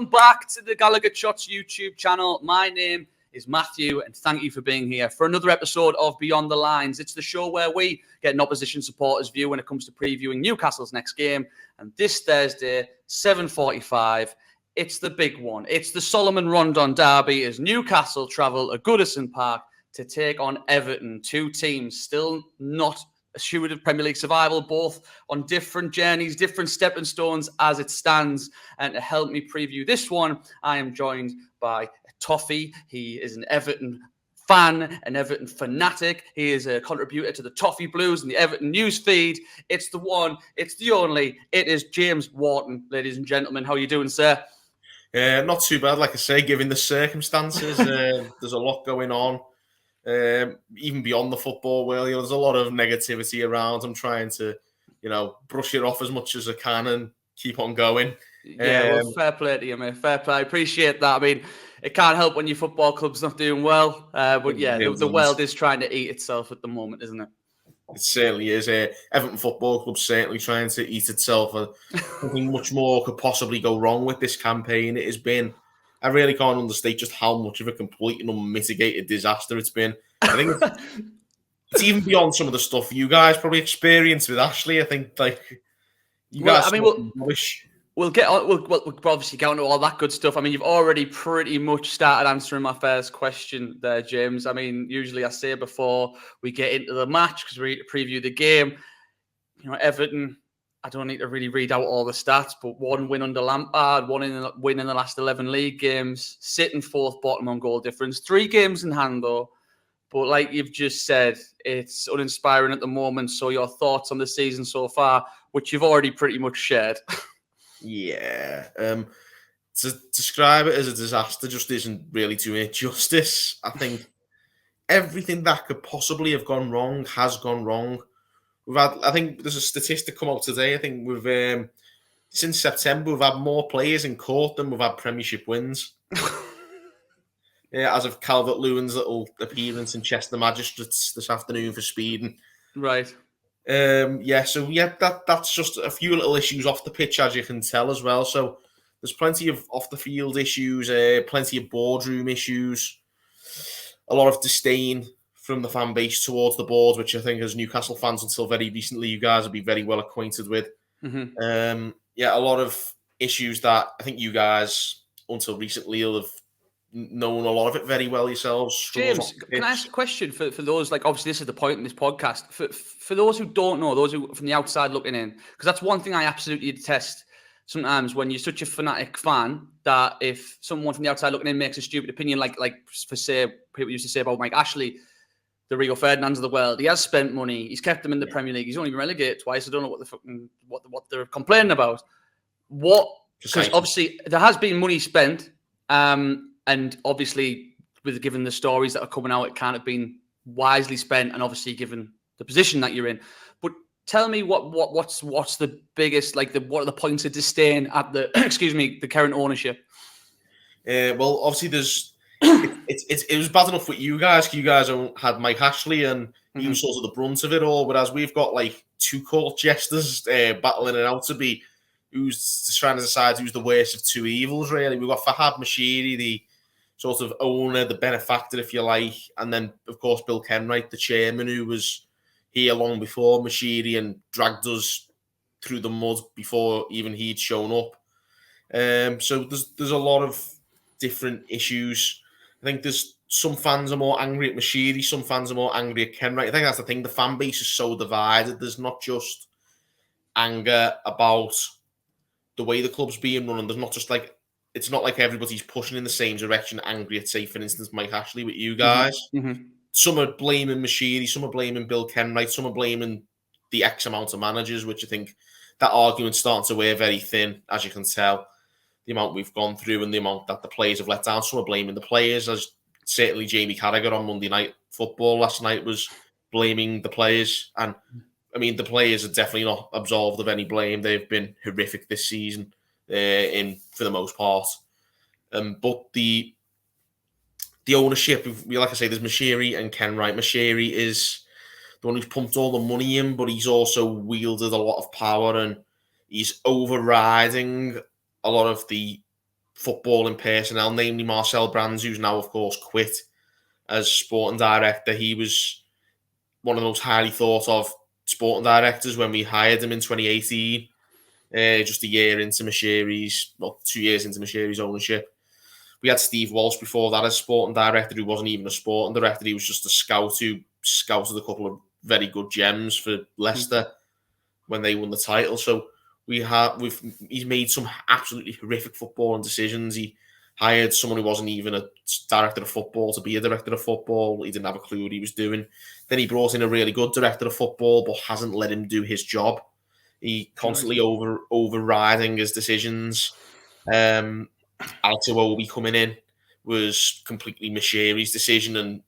welcome back to the Gallowgateshots YouTube channel. My name is Matthew, and thank you for being here for another episode of Beyond the Lines. It's the show where we get an opposition supporter's view when it comes to previewing Newcastle's next game. And this Thursday, 7:45, it's the big one. It's the Solomon Rondon derby as Newcastle travel to Goodison Park to take on Everton. Two teams still not assured of Premier League survival, both on different journeys, different stepping stones as it stands. And to help me preview this one, I am joined by Toffee. He is an Everton fan, an Everton fanatic. He is a contributor to the Toffee Blues and the Everton news feed. It's the one, it's the only, it is James Wharton, ladies and gentlemen. How are you doing, sir? Not too bad, like I say, given the circumstances. There's a lot going on. Even beyond the football world, there's a lot of negativity around. I'm trying to, brush it off as much as I can and keep on going. Yeah, well, fair play to you, mate. Fair play. I appreciate that. I mean, it can't help when your football club's not doing well. But yeah, the world is trying to eat itself at the moment, isn't it? It certainly is. Everton Football Club certainly trying to eat itself. Nothing much more could possibly go wrong with this campaign. It has been, I really can't understate just how much of a complete and unmitigated disaster it's been. I think it's even beyond some of the stuff you guys probably experienced with Ashley. I think, We'll get on. We'll obviously get on to all that good stuff. I mean, you've already pretty much started answering my first question there, James. I mean, usually I say before we get into the match because we preview the game. Everton. I don't need to really read out all the stats, but one win under Lampard, win in the last 11 league games, sitting fourth bottom on goal difference, 3 games in hand though. But like you've just said, it's uninspiring at the moment. So your thoughts on the season so far, which you've already pretty much shared. Yeah. To describe it as a disaster just isn't really doing it justice. I think everything that could possibly have gone wrong has gone wrong. I think there's a statistic come out today. I think since September, we've had more players in court than we've had Premiership wins. Yeah, as of Calvert-Lewin's little appearance in Chester Magistrates this afternoon for speeding. Right. That's just a few little issues off the pitch, as you can tell as well. So there's plenty of off-the-field issues, plenty of boardroom issues, a lot of disdain from the fan base towards the board, which I think as Newcastle fans until very recently, you guys would be very well acquainted with. Mm-hmm. A lot of issues that I think you guys until recently will have known a lot of it very well yourselves. James, can I ask a question for those, obviously this is the point in this podcast, for those who don't know, those who from the outside looking in, because that's one thing I absolutely detest sometimes when you're such a fanatic fan that if someone from the outside looking in makes a stupid opinion, like for say, people used to say about Mike Ashley, the Rio Ferdinands of the world, he has spent money, he's kept them in the Premier League, he's only been relegated twice, I don't know what they're complaining about. Because obviously there has been money spent, and obviously, given the stories that are coming out, it can't have been wisely spent, and obviously given the position that you're in. But tell me what's the biggest, what are the points of disdain at the the current ownership? Well, obviously it was bad enough with you guys. You guys had Mike Ashley, and he was sort of the brunt of it all. Whereas we've got 2 court jesters battling it out to be who's trying to decide who's the worst of 2 evils. Really, we've got Fahad Mashiri, the sort of owner, the benefactor, if you like, and then, of course, Bill Kenwright, the chairman, who was here long before Mashiri and dragged us through the mud before even he'd shown up. So there's a lot of different issues. I think there's some fans are more angry at Mashiri, some fans are more angry at Kenwright. I think that's the thing. The fan base is so divided. There's not just anger about the way the club's being run, and there's not just it's not like everybody's pushing in the same direction, angry at, say, for instance, Mike Ashley with you guys. Mm-hmm. Some are blaming Mashiri, some are blaming Bill Kenwright, some are blaming the X amount of managers, which I think that argument's starting to wear very thin, as you can tell. The amount we've gone through and the amount that the players have let down. Some are blaming the players, as certainly Jamie Carragher on Monday Night Football last night was blaming the players. And, I mean, the players are definitely not absolved of any blame. They've been horrific this season. For the most part, but the ownership, like I say, there's Mashiri and Kenwright. Mashiri is the one who's pumped all the money in, but he's also wielded a lot of power and he's overriding a lot of the footballing personnel, namely Marcel Brands, who's now, of course, quit as sporting director. He was one of the most highly thought of sporting directors when we hired him in 2018, just a year into Mashiri's, well, 2 years into Mashiri's ownership. We had Steve Walsh before that as sporting director, who wasn't even a sporting director. He was just a scout who scouted a couple of very good gems for Leicester when they won the title. So he's made some absolutely horrific footballing decisions. He hired someone who wasn't even a director of football to be a director of football. He didn't have a clue what he was doing. Then he brought in a really good director of football, but hasn't let him do his job. He constantly overriding his decisions. Alex Iwobi coming in was completely Mashiri's decision, and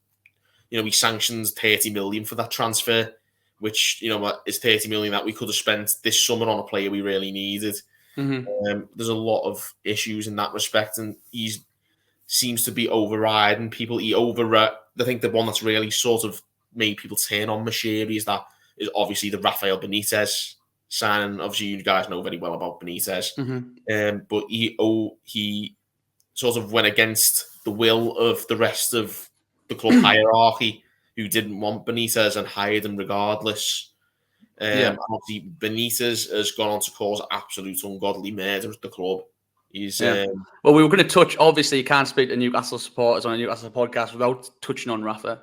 he sanctioned 30 million for that transfer, which is 30 million that we could have spent this summer on a player we really needed. There's a lot of issues in that respect, and he seems to be overriding people. I think the one that's really sort of made people turn on Mashiri is obviously the Rafael Benitez signing. Obviously, you guys know very well about Benitez, but he sort of went against the will of the rest of the club hierarchy, who didn't want Benitez and hired him regardless. Obviously, Benitez has gone on to cause absolute ungodly murder at the club. He's well, we were going to touch. Obviously, you can't speak to Newcastle supporters on a Newcastle podcast without touching on Rafa.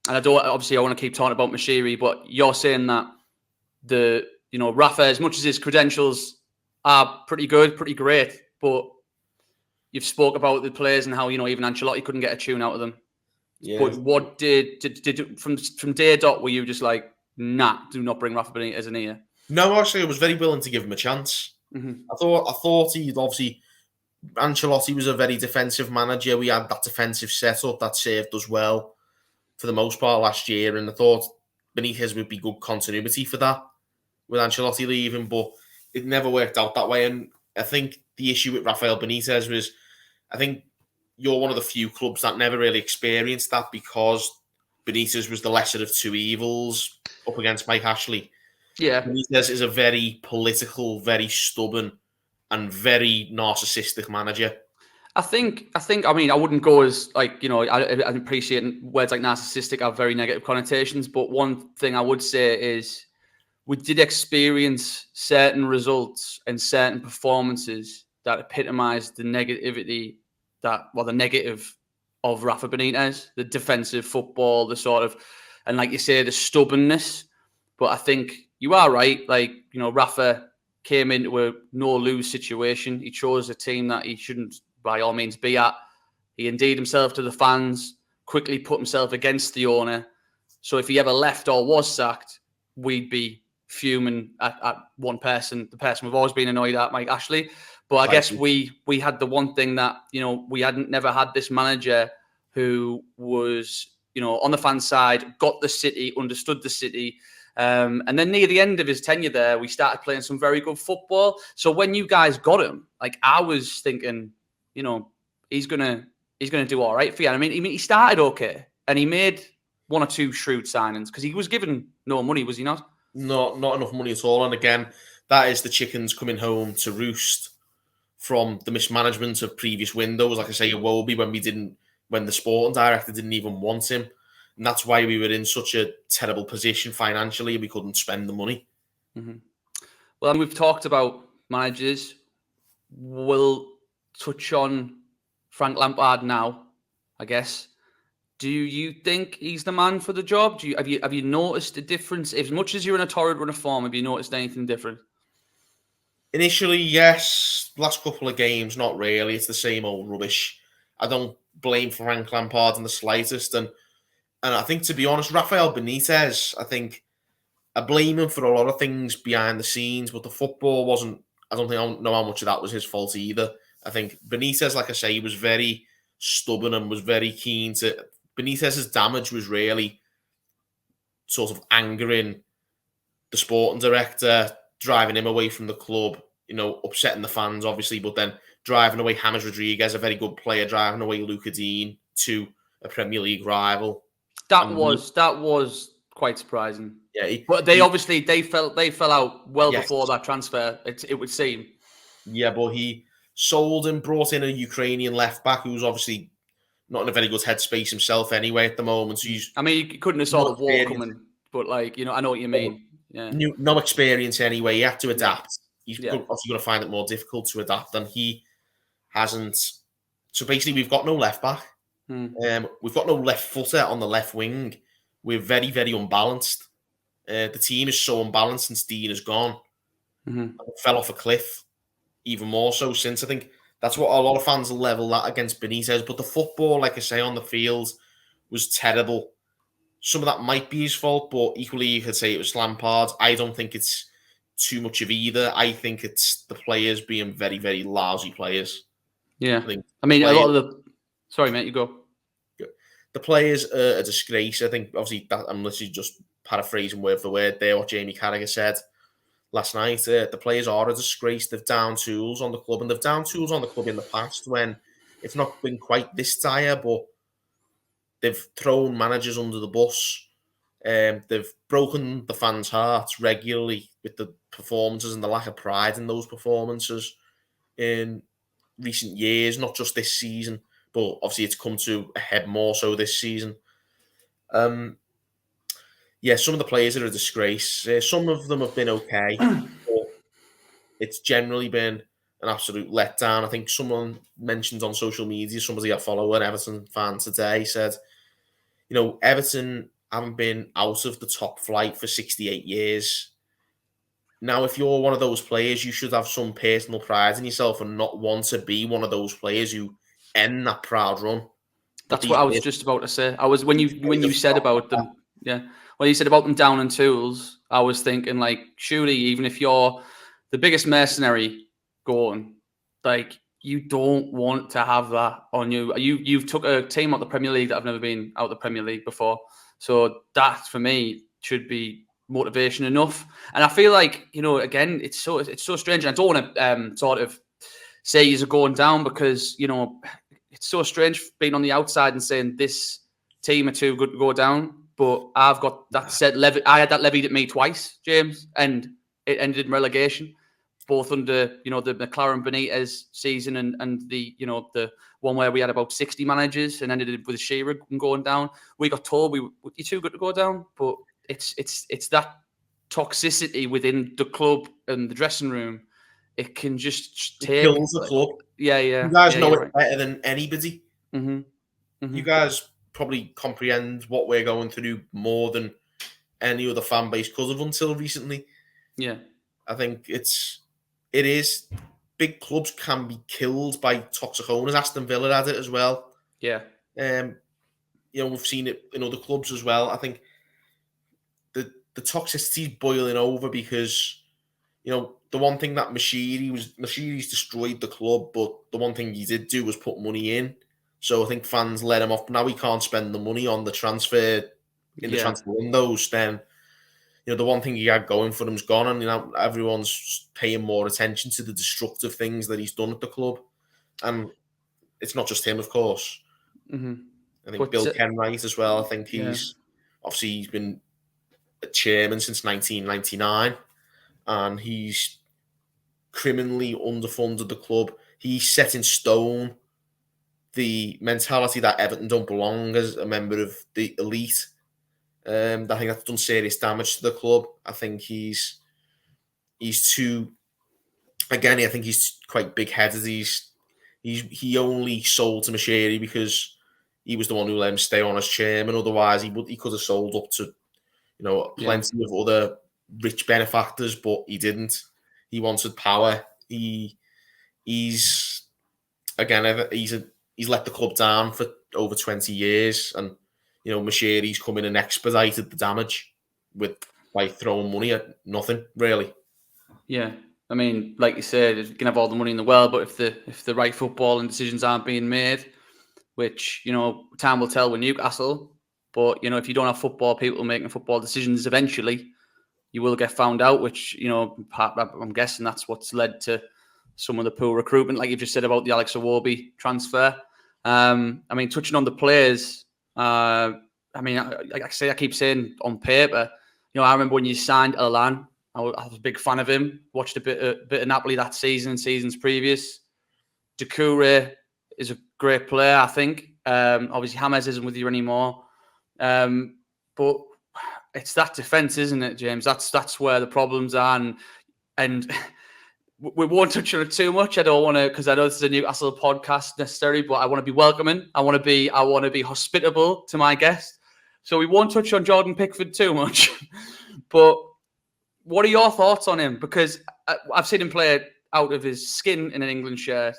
And I want to keep talking about Mashiri, but you're saying that Rafa, as much as his credentials are pretty good, pretty great, but you've spoke about the players and how even Ancelotti couldn't get a tune out of them. Yeah. But what did from day dot were you just like, nah, do not bring Rafa Benitez in here? No, actually, I was very willing to give him a chance. I thought he'd obviously. Ancelotti was a very defensive manager. We had that defensive setup that served us well for the most part last year, and I thought Benitez would be good continuity for that with Ancelotti leaving, but it never worked out that way. And I think the issue with Rafael Benitez was, I think you're one of the few clubs that never really experienced that, because Benitez was the lesser of two evils up against Mike Ashley. Yeah. Benitez is a very political, very stubborn, and very narcissistic manager. I mean, I wouldn't go as I appreciate words like narcissistic have very negative connotations, but one thing I would say is we did experience certain results and certain performances that epitomised the negative of Rafa Benitez, the defensive football, the sort of, and like you say, the stubbornness. But I think you are right. Rafa came into a no-lose situation. He chose a team that he shouldn't, by all means, be at. He endeared himself to the fans, quickly put himself against the owner. So if he ever left or was sacked, we'd be fuming at one person, the person we've always been annoyed at, Mike Ashley. But I guess we had the one thing that, we never had this manager who was, on the fan side, got the city, understood the city. And then near the end of his tenure there, we started playing some very good football. So when you guys got him, I was thinking, he's gonna do all right for you. I mean, he started okay, and he made one or two shrewd signings because he was given no money, was he not? Not enough money at all. And again, that is the chickens coming home to roost from the mismanagement of previous windows. Like I say, Iwobi, when the sporting director didn't even want him. And that's why we were in such a terrible position financially. We couldn't spend the money. Mm-hmm. Well, and we've talked about managers. We'll touch on Frank Lampard now, I guess. Do you think he's the man for the job? Have you noticed a difference? As much as you're in a torrid run of form, have you noticed anything different? Initially, yes. Last couple of games, not really. It's the same old rubbish. I don't blame Frank Lampard in the slightest. And I think, to be honest, Rafael Benitez, I blame him for a lot of things behind the scenes, but the football wasn't, I don't know how much of that was his fault either. I think Benitez, like I say, he was very stubborn and was very keen to... Benitez's damage was really sort of angering the sporting director, driving him away from the club, upsetting the fans, obviously, but then driving away James Rodriguez, a very good player, driving away Luca Dean to a Premier League rival. That was quite surprising. Yeah, but they fell out before that transfer. It would seem. Yeah, but he sold him, brought in a Ukrainian left back who's obviously not in a very good headspace himself anyway at the moment. So I mean, you couldn't have saw the war coming, but like, I know what you mean. Yeah. No experience anyway. He had to adapt. He's obviously going to find it more difficult to adapt, and he hasn't. So basically, we've got no left back. We've got no left footer on the left wing. We're very, very unbalanced. The team is so unbalanced since Dean has gone. Fell off a cliff, even more so since. I think that's what a lot of fans will level that against Benitez. But the football, like I say, on the field was terrible. Some of that might be his fault, but equally you could say it was Lampard. I don't think it's too much of either. I think it's the players being very, very lousy players. Yeah. I mean, a lot of the... Sorry, mate, you go. The players are a disgrace. I think, obviously, I'm literally just paraphrasing word for word there what Jamie Carragher said last night. The players are a disgrace. They've down tools on the club, and they've down tools on the club in the past when it's not been quite this dire, but they've thrown managers under the bus. They've broken the fans' hearts regularly with the performances and the lack of pride in those performances in recent years, not just this season, but obviously it's come to a head more so this season. Yeah, some of the players are a disgrace. Some of them have been okay, but it's generally been an absolute letdown. I think someone mentioned on social media, somebody I follow, an Everton fan today, said, Everton haven't been out of the top flight for 68 years. Now, if you're one of those players, you should have some personal pride in yourself and not want to be one of those players who end that proud run. That's what I was just about to say. I was when you said about them, when you said about them down in tools, I was thinking like, surely even if you're the biggest mercenary going, like you don't want to have that on you. You've took a team out of the Premier League that I've never been out of the Premier League before, so that for me should be motivation enough. And I feel like again, it's so strange. And I don't want to sort of say you're going down because it's so strange being on the outside and saying this team are too good to go down. But I've got that set I had that levied at me twice, James, and it ended in relegation, both under the McLaren Benitez season and the the one where we had about 60 managers and ended with Shearer going down. We got told you're too good to go down, but it's that toxicity within the club and the dressing room. It can just take... It kills the club. Yeah. You guys know it better than anybody. Mm-hmm. You guys probably comprehend what we're going through more than any other fan base could have until recently. Yeah. I think it is. Big clubs can be killed by toxic owners. Aston Villa had it as well. Yeah. We've seen it in other clubs as well. I think the toxicity is boiling over because, the one thing that Mashiri's destroyed the club, but the one thing he did do was put money in. So I think fans let him off. Now he can't spend the money on the transfer in the transfer windows. Then, the one thing he had going for him's gone, and everyone's paying more attention to the destructive things that he's done at the club. And it's not just him, of course. Mm-hmm. I think Bill Kenwright as well. I think he's been a chairman since 1999, and he's criminally underfunded the club. He set in stone the mentality that Everton don't belong as a member of the elite. I think that's done serious damage to the club. I think he's too... Again, I think he's quite big-headed. He only sold to Mashiri because he was the one who let him stay on as chairman. Otherwise, he could have sold up to plenty of other rich benefactors, but he didn't. He wanted power. He's let the club down for over 20 years, and Mashiri's come in and expedited the damage by throwing money at nothing really. Yeah, I mean, like you said, you can have all the money in the world, but if the right football and decisions aren't being made, which time will tell with Newcastle. But if you don't have football people making football decisions, eventually you will get found out. Which I'm guessing that's what's led to some of the poor recruitment, like you just said about the Alex Iwobi transfer. I mean, touching on the players, I keep saying on paper, I remember when you signed Elan, I was a big fan of him. Watched a bit of Napoli that season and seasons previous. Doucouré is a great player, I think. Obviously, James isn't with you anymore. But it's that defence, isn't it, James? That's where the problems are. And we won't touch on it too much. I don't want to, because I know this is a Newcastle podcast necessarily, but I want to be welcoming. I want to be hospitable to my guest. So we won't touch on Jordan Pickford too much. But what are your thoughts on him? Because I've seen him play out of his skin in an England shirt.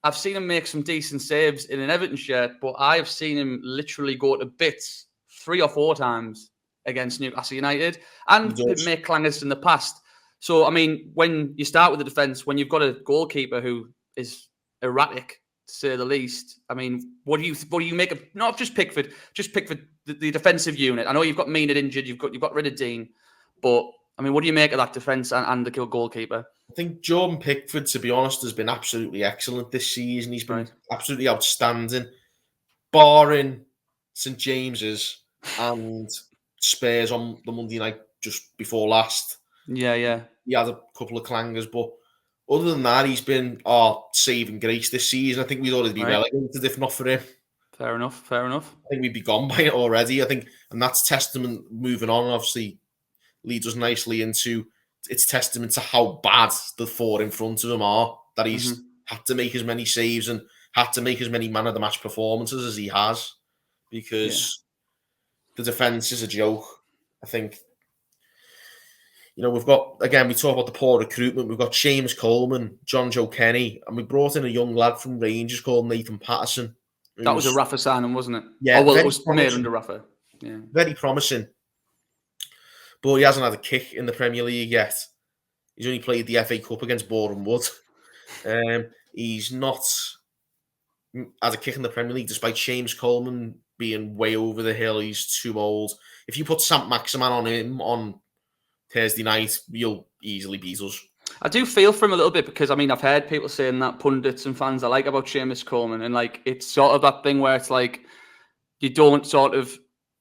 I've seen him make some decent saves in an Everton shirt, but I have seen him literally go to bits 3 or 4 times against Newcastle United and make clangers in the past. So, I mean, when you start with the defence, when you've got a goalkeeper who is erratic, to say the least, I mean, what do you make of not just Pickford, the defensive unit? I know you've got Mina injured, you've got rid of Dean, but I mean, what do you make of that defence and the goalkeeper? I think Jordan Pickford, to be honest, has been absolutely excellent this season. He's been absolutely outstanding, barring St James's and Spurs on the Monday night just before last. Yeah. He had a couple of clangers, but other than that, he's been our saving grace this season. I think we'd already be relegated if not for him. Fair enough. I think we'd be gone by it already. I think, and that's testament, moving on, obviously, leads us nicely into it's testament to how bad the 4 in front of him are, that he's had to make as many saves and had to make as many man of the match performances as he has, because the defence is a joke. I think, we've got, again, we talk about the poor recruitment. We've got Seamus Coleman, John Joe Kenny, and we brought in a young lad from Rangers called Nathan Patterson. That was a Rafa signing, wasn't it? Yeah. It was made under Rafa. Yeah. Very promising. But he hasn't had a kick in the Premier League yet. He's only played the FA Cup against Boreham Wood. He's not had a kick in the Premier League, despite Seamus Coleman being way over the hill. He's too old. If you put Saint Maximin on him on Thursday night, you'll easily beat us. I do feel for him a little bit, because, I mean, I've heard people saying that, pundits and fans, I like about Seamus Coleman, and, like, it's sort of that thing where it's like you don't sort of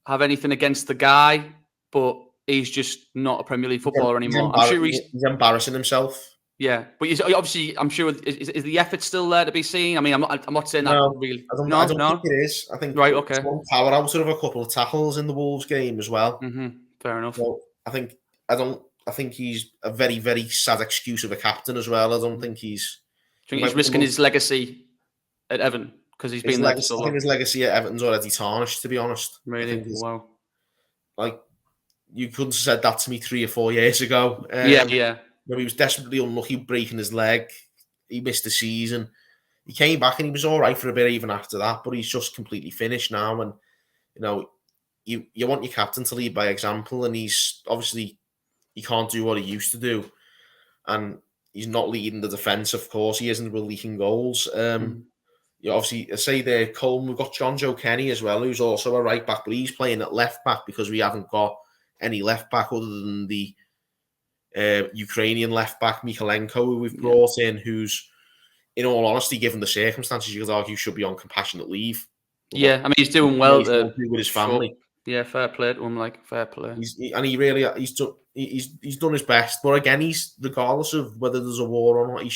have anything against the guy, but he's just not a Premier League footballer anymore. I'm sure he's embarrassing himself. Yeah, but he's, obviously, I'm sure, is the effort still there to be seen? I mean, I'm not saying that really. I don't think it is. I think okay. One power out of a couple of tackles in the Wolves game as well. Fair enough. So I think he's a very, very sad excuse of a captain as well. I don't think he's. Do you think he's risking his legacy at Everton because he's been there so long? I think his legacy at Everton's already tarnished, to be honest. Really? Wow. Like, you couldn't have said that to me 3 or 4 years ago. Yeah. He was desperately unlucky breaking his leg. He missed the season. He came back and he was all right for a bit even after that, but he's just completely finished now. And, you want your captain to lead by example, and he's obviously, he can't do what he used to do. And he's not leading the defence, of course. He isn't leaking goals. Obviously, I say there, Coleman, we've got John Joe Kenny as well, who's also a right back, but he's playing at left back because we haven't got any left back other than the Ukrainian left back, Mikalenko, who we've brought in, who's, in all honesty, given the circumstances, you could argue should be on compassionate leave. Yeah, I mean, he's doing well with his family. Yeah, fair play to him, fair play. He's done his best, but again, he's, regardless of whether there's a war or not, he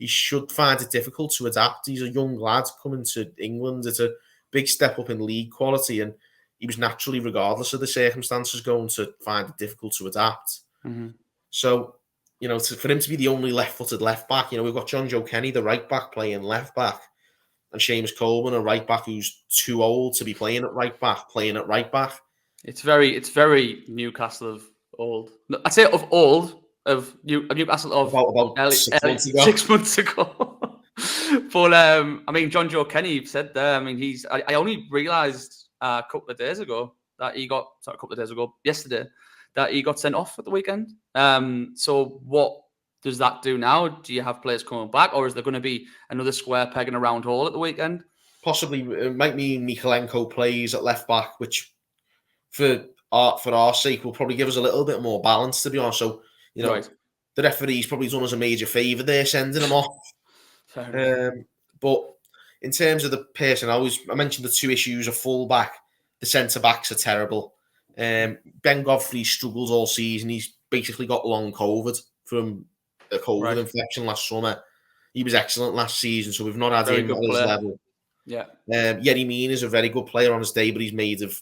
should find it difficult to adapt. He's a young lad coming to England. It's a big step up in league quality, and he was naturally, regardless of the circumstances, going to find it difficult to adapt. So, for him to be the only left-footed left back, we've got John Joe Kenny, the right back, playing left back, and Seamus Coleman, a right back who's too old to be playing at right back, playing at right back. It's very Newcastle of old. I'd say of old, of Newcastle of about 6 months ago. 6 months ago. But I mean, John Joe Kenny said there. I mean, I only realised yesterday, that he got sent off at the weekend. So what does that do now? Do you have players coming back, or is there going to be another square peg in a round hole at the weekend? Possibly. It might mean Mikalenko plays at left back, which for our sake will probably give us a little bit more balance, to be honest. So, the referee's probably done us a major favour there, sending him off. But in terms of the personnel, I mentioned the 2 issues of full-back. The centre-backs are terrible. Ben Godfrey struggles all season. He's basically got long COVID from a COVID infection last summer. he was excellent last season, so we've not had Very him good at his player. level. Yeah. Yerry Mina is a very good player on his day, but he's made of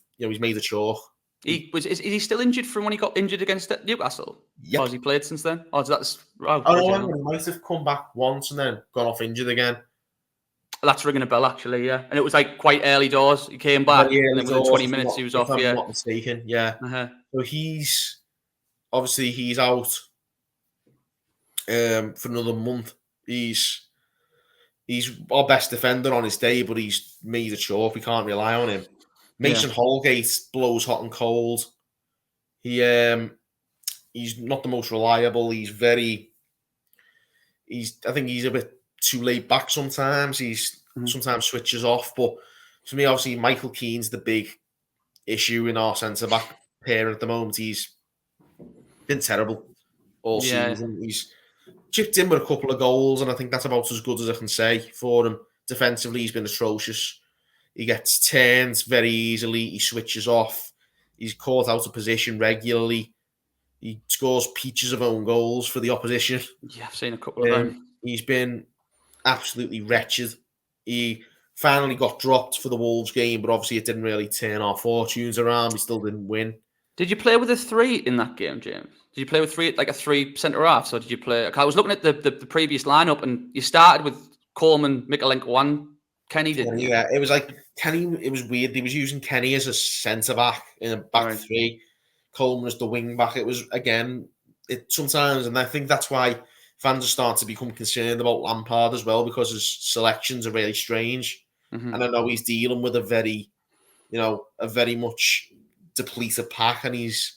chalk. Is he still injured from when he got injured against Newcastle? Yep. Or has he played since then? Or that's he might have come back once and then gone off injured again. That's ringing a bell, actually, yeah. And it was like quite early doors. He came back, and then within 20 minutes he was off. If I'm not mistaken, yeah. So he's out for another month. He's our best defender on his day, but he's made of chalk. We can't rely on him. Mason Holgate blows hot and cold. He's not the most reliable. I think he's a bit too laid back sometimes. He's sometimes switches off. But for me, obviously, Michael Keane's the big issue in our centre-back pair at the moment. He's been terrible all season. He's chipped in with a couple of goals, and I think that's about as good as I can say for him. Defensively, he's been atrocious. He gets turned very easily. He switches off. He's caught out of position regularly. He scores peaches of own goals for the opposition. Yeah, I've seen a couple of them. He's been absolutely wretched. He finally got dropped for the Wolves game, but obviously it didn't really turn our fortunes around. We still didn't win. Did you play with a 3 in that game, James? Did you play with 3, like a 3 centre half? So did you play? I was looking at the previous lineup, and you started with Coleman, Mikalenko, and Kenny, didn't you? Yeah, it was like Kenny. It was weird. He was using Kenny as a centre back in a back 3. Coleman as the wing back. It was sometimes, and I think that's why fans are starting to become concerned about Lampard as well, because his selections are really strange. And I know he's dealing with a very much depleted pack, and he's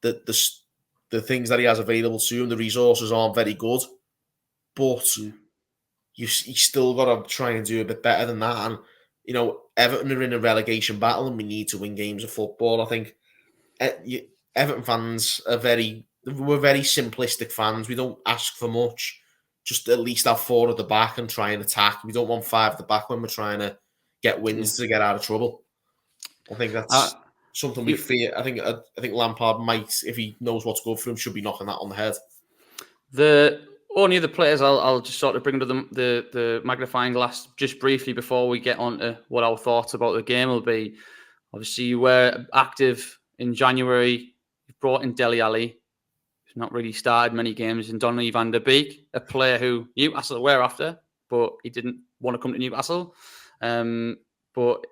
the things that he has available to him, the resources aren't very good. But you still got to try and do a bit better than that. And Everton are in a relegation battle, and we need to win games of football. I think Everton fans we're very simplistic fans. We don't ask for much. Just at least have 4 at the back and try and attack. We don't want 5 at the back when we're trying to get wins to get out of trouble. I think that's something we fear. I think Lampard might, if he knows what's good for him, should be knocking that on the head. The only other players I'll just sort of bring to the magnifying glass just briefly before we get on to what our thoughts about the game will be. Obviously, you were active in January. You brought in Dele Alli. He's not really started many games. And Donny van der Beek, a player who Newcastle were after, but he didn't want to come to Newcastle. But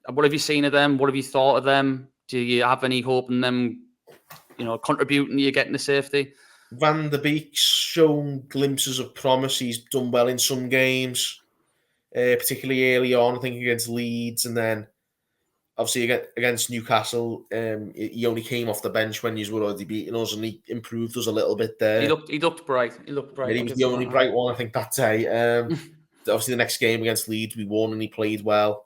what have you seen of them? What have you thought of them? Do you have any hope in them, contributing to you getting the safety? Van der Beek's shown glimpses of promise. He's done well in some games, particularly early on, I think against Leeds, and then obviously against Newcastle. He only came off the bench when you were already beating us, and he improved us a little bit there. He looked bright. Yeah, he was the only bright one, I think, that day. Obviously, the next game against Leeds, we won, and he played well.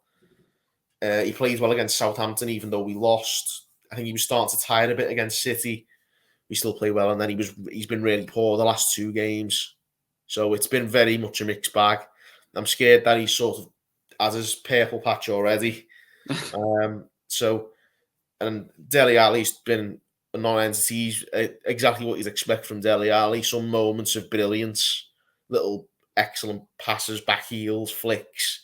He played well against Southampton, even though we lost. I think he was starting to tire a bit against City. We still play well, and then he's been really poor the last 2 games. So it's been very much a mixed bag. I'm scared that he's sort of has his purple patch already. And Dele Alli's been a non-entity. He's exactly what you'd expect from Dele Alli. Some moments of brilliance, little excellent passes, back heels, flicks,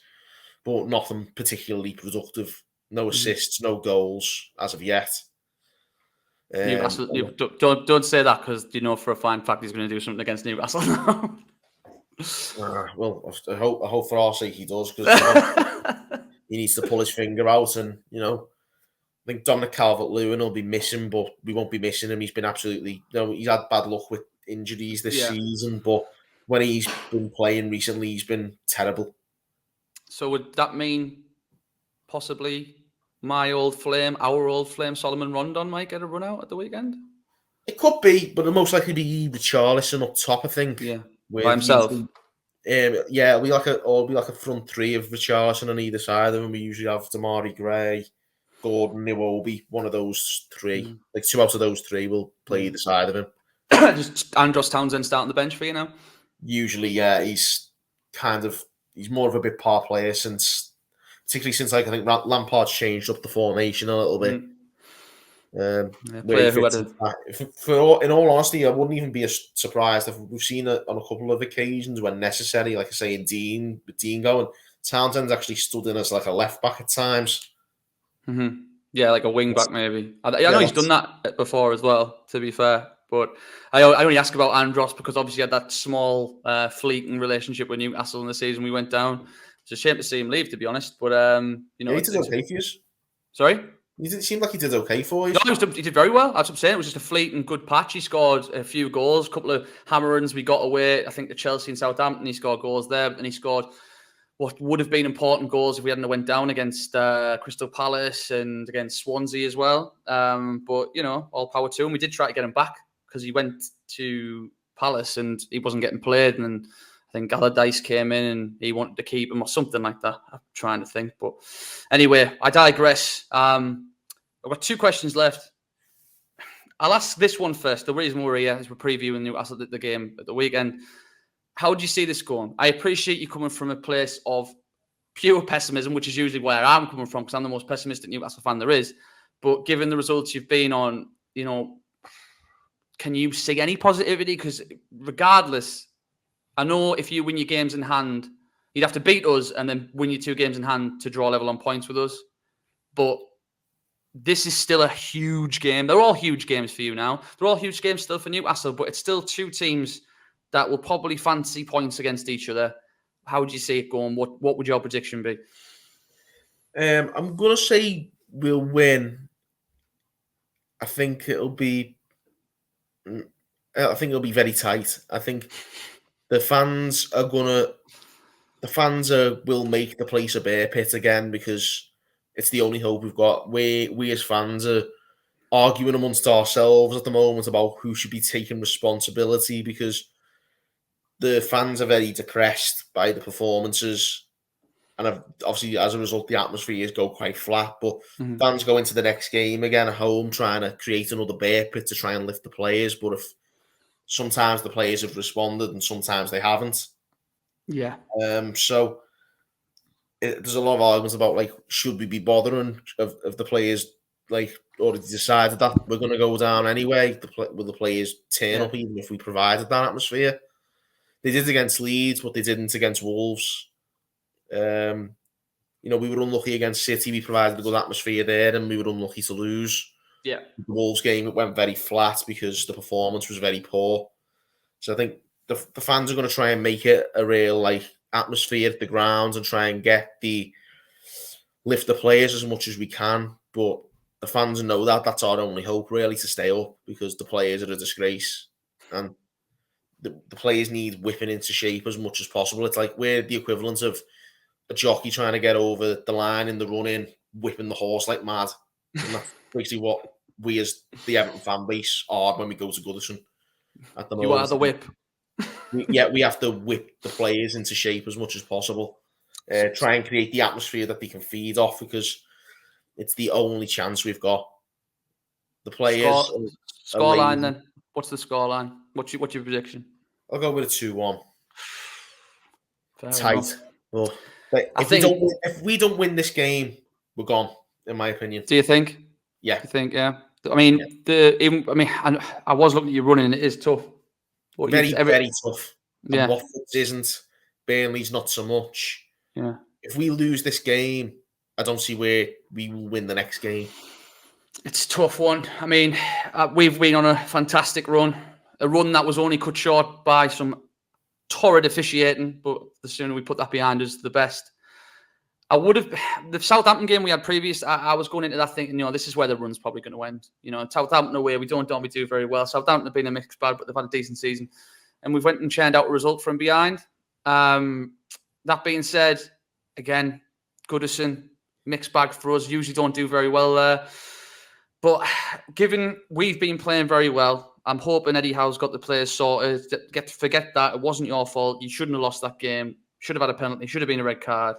but nothing particularly productive. No assists, no goals as of yet. Newcastle, don't say that, because you know for a fine fact he's going to do something against Newcastle now. Well, I hope for our sake he does, because he needs to pull his finger out, and I think Dominic Calvert-Lewin will be missing, but we won't be missing him. He's been absolutely, he's had bad luck with injuries this season, but when he's been playing recently, he's been terrible. So would that mean possibly our old flame, Solomon Rondon might get a run out at the weekend? It could be, but it'll most likely be Richarlison up top, I think. Yeah, by himself. It'll be like a front 3 of Richarlison on either side of him. We usually have Damari Gray, Gordon, Iwobi, one of those 3. Like 2 out of those 3 will play either side of him. Just Andros Townsend starting the bench for you now? Usually, yeah. He's more of a bit par player particularly since I think Lampard's changed up the formation a little bit. Player who had in all honesty, I wouldn't even be surprised if we've seen it on a couple of occasions when necessary. Like I say, in Dean going, Townsend's actually stood in as like a left back at times. Mm-hmm. Yeah, like a wing back maybe. I know he's done that before as well, to be fair. But I only ask about Andros because obviously he had that small fleeting relationship with Newcastle in the season we went down. It's a shame to see him leave, to be honest. But he did okay for you. Sorry? It seemed like he did okay for you. No, he did very well. That's what I'm saying. It was just a fleeting good patch. He scored a few goals, a couple of hammer-ins we got away. I think the Chelsea and Southampton, he scored goals there. And he scored what would have been important goals if we hadn't went down against Crystal Palace and against Swansea as well. But, all power to him. We did try to get him back because he went to Palace and he wasn't getting played. And I think Gallowgateshots came in and he wanted to keep him or something like that. I'm trying to think. But anyway, I digress. I've got 2 questions left. I'll ask this one first. The reason we're here is we're previewing Newcastle the game at the weekend. How do you see this going? I appreciate you coming from a place of pure pessimism, which is usually where I'm coming from because I'm the most pessimistic Newcastle fan there is. But given the results you've been on, can you see any positivity? Because regardless, I know if you win your games in hand, you'd have to beat us and then win your 2 games in hand to draw level on points with us. But this is still a huge game. They're all huge games for you now. They're all huge games still for Newcastle, but it's still 2 teams that will probably fancy points against each other. How would you see it going? What would your prediction be? I'm going to say we'll win. I think it'll be very tight. I think the fans will make the place a bear pit again because it's the only hope we've got. We as fans are arguing amongst ourselves at the moment about who should be taking responsibility because the fans are very depressed by the performances. And obviously, as a result, the atmospheres go quite flat. But fans go into the next game again at home trying to create another bear pit to try and lift the players. But if sometimes the players have responded and sometimes they haven't. Yeah. So there's a lot of arguments about, like, should we be bothering of the players, like, already decided that we're going to go down anyway? Will the players turn up even if we provided that atmosphere? They did against Leeds, but they didn't against Wolves. We were unlucky against City. We provided a good atmosphere there, and we were unlucky to lose. Yeah. The Wolves game, it went very flat because the performance was very poor. So I think the fans are going to try and make it a real, like, atmosphere at the ground and try and lift the players as much as we can. But the fans know that that's our only hope, really, to stay up because the players are a disgrace. And the players need whipping into shape as much as possible. It's like we're the equivalent of a jockey trying to get over the line in the run-in, whipping the horse like mad. And that's basically what we as the Everton fan base are when we go to Goodison at the moment. You are the whip. We have to whip the players into shape as much as possible. Try and create the atmosphere that they can feed off because it's the only chance we've got. The players... Scoreline then. What's the scoreline? What's your prediction? I'll go with a 2-1. Fair Tight. enough. But if we don't win this game, we're gone, in my opinion. Do you think? Yeah. You think, yeah. I mean, I was looking at you running, and it is tough. Very tough. Yeah. And Watford's isn't. Burnley's not so much. Yeah. If we lose this game, I don't see where we will win the next game. It's a tough one. I mean, we've been on a fantastic run. A run that was only cut short by some torrid officiating, but the sooner we put that behind us, the best. The Southampton game we had previous, I was going into that thinking, this is where the run's probably going to end. Southampton away, we don't do very well. Southampton have been a mixed bag, but they've had a decent season. And we've went and churned out a result from behind. That being said, again, Goodison, mixed bag for us, usually don't do very well there. But given we've been playing very well, I'm hoping Eddie Howe's got the players sorted. Forget that. It wasn't your fault. You shouldn't have lost that game. Should have had a penalty. Should have been a red card.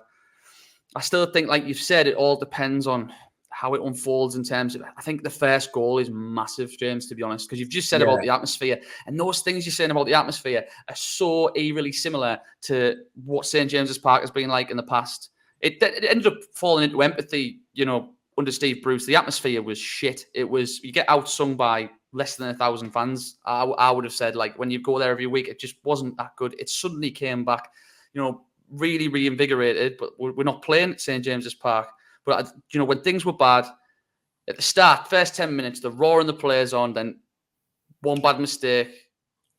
I still think, like you've said, it all depends on how it unfolds in terms of... I think the first goal is massive, James, to be honest, because you've just said about the atmosphere. And those things you're saying about the atmosphere are so eerily similar to what St. James's Park has been like in the past. It ended up falling into empathy, under Steve Bruce, the atmosphere was shit. It was, you get outsung by less than 1,000 fans. I would have said, like, when you go there every week, it just wasn't that good. It suddenly came back, really reinvigorated, but we're not playing at St. James's Park. But, when things were bad, at the start, first 10 minutes, they're roaring the players on, then one bad mistake,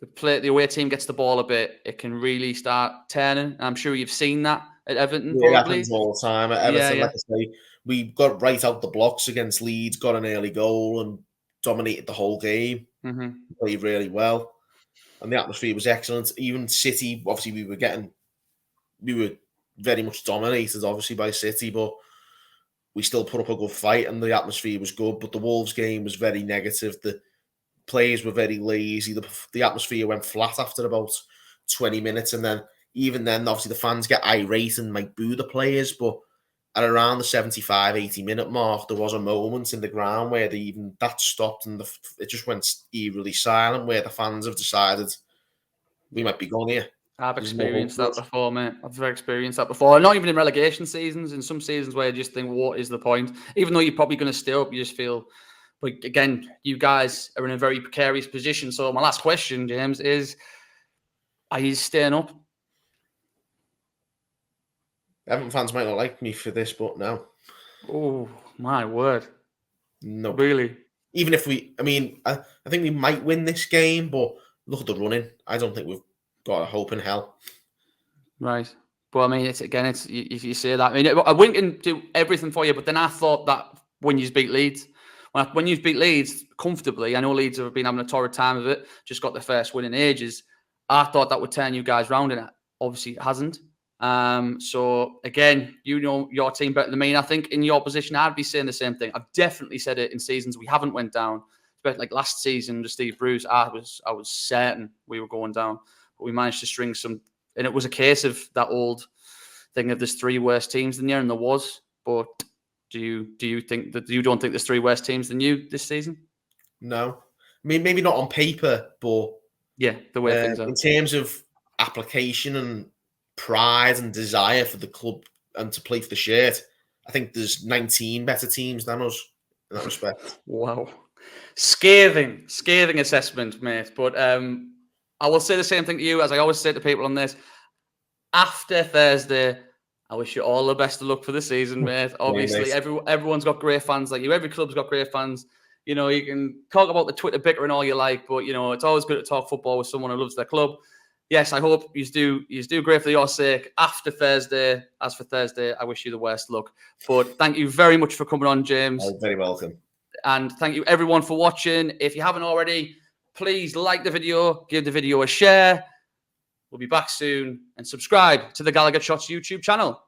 the away team gets the ball a bit, it can really start turning. I'm sure you've seen that at Everton, Yeah, it probably. happens all the time. At Everton, like I say, we got right out the blocks against Leeds, got an early goal and dominated the whole game. Mm-hmm. Played really well. And the atmosphere was excellent. Even City, obviously, we were very much dominated, obviously, by City, but we still put up a good fight and the atmosphere was good. But the Wolves game was very negative. The players were very lazy. The atmosphere went flat after about 20 minutes. And then, even then, obviously, the fans get irate and might boo the players, but at around the 75, 80-minute mark, there was a moment in the ground where that stopped and it just went eerily silent, where the fans have decided we might be gone here. I've experienced that before, mate. I've experienced that before. Not even in relegation seasons, in some seasons where you just think, what is the point? Even though you're probably going to stay up, you just feel... But again, you guys are in a very precarious position. So my last question, James, is, are you staying up? Everton fans might not like me for this, but no. Oh, my word. No. Really? Even if I think we might win this game, but look at the running. I don't think we've got a hope in hell. Right. But I mean, if you say that, I mean, I wouldn't do everything for you, but then I thought that when you beat Leeds, when you beat Leeds comfortably, I know Leeds have been having a torrid time of it, just got their first win in ages. I thought that would turn you guys round, and it obviously hasn't. So again, your team better than me. And I think in your position, I'd be saying the same thing. I've definitely said it in seasons we haven't went down. Like last season, the Steve Bruce, I was certain we were going down, but we managed to string some. And it was a case of that old thing of there's 3 worse teams than you, and there was. But do you think that you don't think there's 3 worse teams than you this season? No, I mean maybe not on paper, but yeah, the way things are in terms of application and pride and desire for the club and to play for the shirt, I think there's 19 better teams than us in that respect. Wow, scathing assessment, mate. But I will say the same thing to you as I always say to people on this. After Thursday, I wish you all the best of luck for the season, mate. Obviously, everyone's got great fans like you. Every club's got great fans. You can talk about the Twitter bickering all you like, but it's always good to talk football with someone who loves their club. Yes, I hope you do great for your sake after Thursday. As for Thursday, I wish you the worst luck. But thank you very much for coming on, James. Oh, very welcome. And thank you everyone for watching. If you haven't already, please like the video, give the video a share. We'll be back soon, and subscribe to the Gallowgateshots YouTube channel.